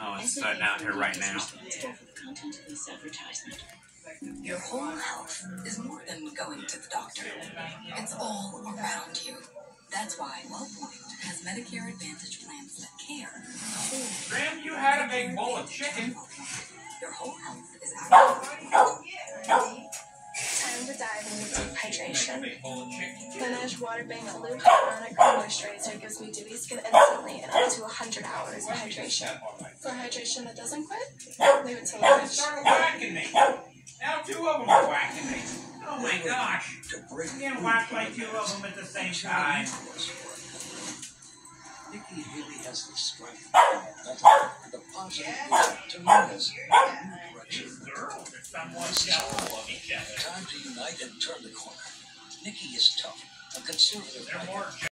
Oh, it's starting out here right now. Your whole health is more than going to the doctor. It's all around you. That's why WellPoint has Medicare Advantage plans that care. Graham, you had a big bowl of chicken. Your whole health is active. Time to dive into deep hydration. Laneige Water Bang Loop Hyaluronic Moisturizer gives me dewy skin instantly and up to 100 hours of hydration. For hydration that doesn't quit, leave it to Oh, it Laneige. started whacking me. Now 2 of them are whacking me. Oh my gosh. You can't whack like 2 of them at the same time. Nikki really has the strength and the positive to lead us in a new direction. Girls are somewhat jealous of each other. Time to unite and turn the corner. Nikki is tough, a conservative. They're more